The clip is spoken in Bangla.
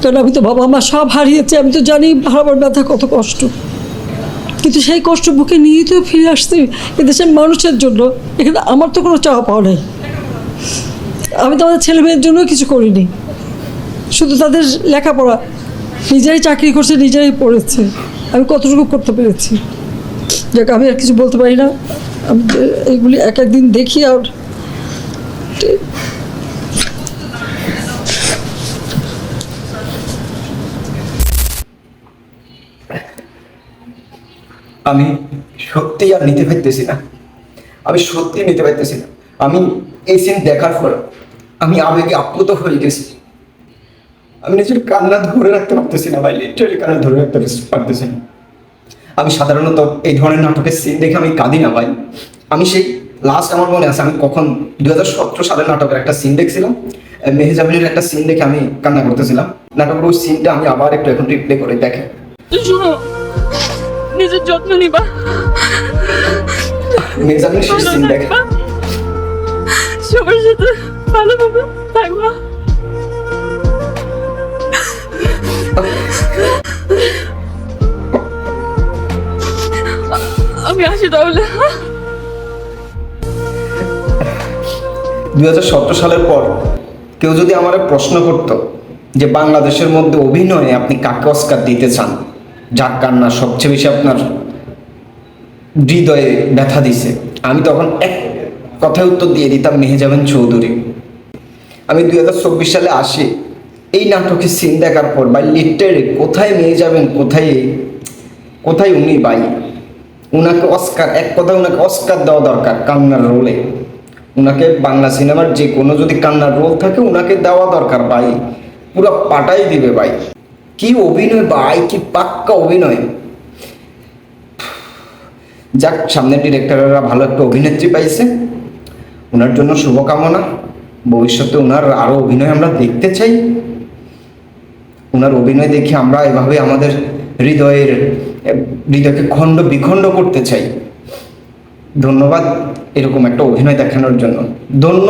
কারণ আমি তো বাবা মা সব হারিয়েছি, আমি তো জানি হারাবার ব্যথা কত কষ্ট। কিন্তু সেই কষ্ট বুকে নিয়েই তো ফিরে আসছি এদেশের মানুষের জন্য। এখানে আমার তো কোনো চাওয়া পাওয়া নেই। আমি তো আমাদের ছেলে মেয়ের জন্য কিছু করিনি, শুধু তাদের লেখাপড়া। নিজেরাই চাকরি করছে, নিজেরাই পড়েছে, আমি কতটুকু করতে পেরেছি। যাক, আমি আর কিছু বলতে পারি না। আমি এইগুলি এক একদিন দেখি আর আমি সত্যি আর নিতে পারতেছি না। আমি সত্যি নিতে পারতেছি না। আমি এই সিন দেখার পর আমি আবেগে আপ্লুত হয়ে গেছি। আমি নিজের কান্না ধরে রাখতে পারতেছি না ভাই, লিটারালি কান্না ধরে রাখতে পারতেছি না। আমি সাধারণত এই ধরনের নাটকের সিন দেখে আমি কাঁদি না ভাই। আমি সেই লাস্ট আমার মনে আছে, আমি কখন 2017 সালের নাটকের একটা সিন দেখছিলাম, মেহজাবিনের একটা সিন দেখে আমি কান্না করতেছিলাম। নাটকের ওই সিনটা আমি আবার একটু এখন রিপ্লে করে দেখে। শোনো, নিজের যত্ন নিবা, মেহজাবিনের সেই সিন দেখে সবার সাথে ভালোভাবে থাকবা। আমি আসি তাহলে। 2017 সালের পর কেউ যদি আমার প্রশ্ন করতো যে বাংলাদেশের মধ্যে অভিনয়ে আপনি কাকে অস্কার দিতে চান, যার কান্না সবচেয়ে বেশি আপনার হৃদয়ে ব্যথা দিছে, আমি তখন এক কথায় উত্তর দিয়ে দিতাম মেহজাবিন চৌধুরী। আমি 2024 সালে আসি, এই নাটকের সিন দেখার পর ভাই লিটারে কোথায় মেহজাবিন, কোথায় উনি ভাই। উনাকে অস্কার, এক কথা উনাকে অস্কার দেওয়া দরকার কান্নার রোলে। উনাকে বাংলা সিনেমার যে কোনো যদি কান্নার রোল থাকে উনাকে দেওয়া দরকার ভাই, পুরো পাটাই দিবে ভাই। কি অভিনয় ভাই, কি পাক্কা অভিনয়। যাক, সামনের ডিরেক্টররা ভালো একটা অভিনেত্রী পাইছে, ওনার জন্য শুভকামনা। ভবিষ্যতে ওনার আরও অভিনয় আমরা দেখতে চাই। ওনার অভিনয় দেখে আমরা এভাবে আমাদের হৃদয়কে খণ্ড বিখণ্ড করতে চাই। ধন্যবাদ এরকম একটা অভিনয় দেখানোর জন্য। ধন্যবাদ।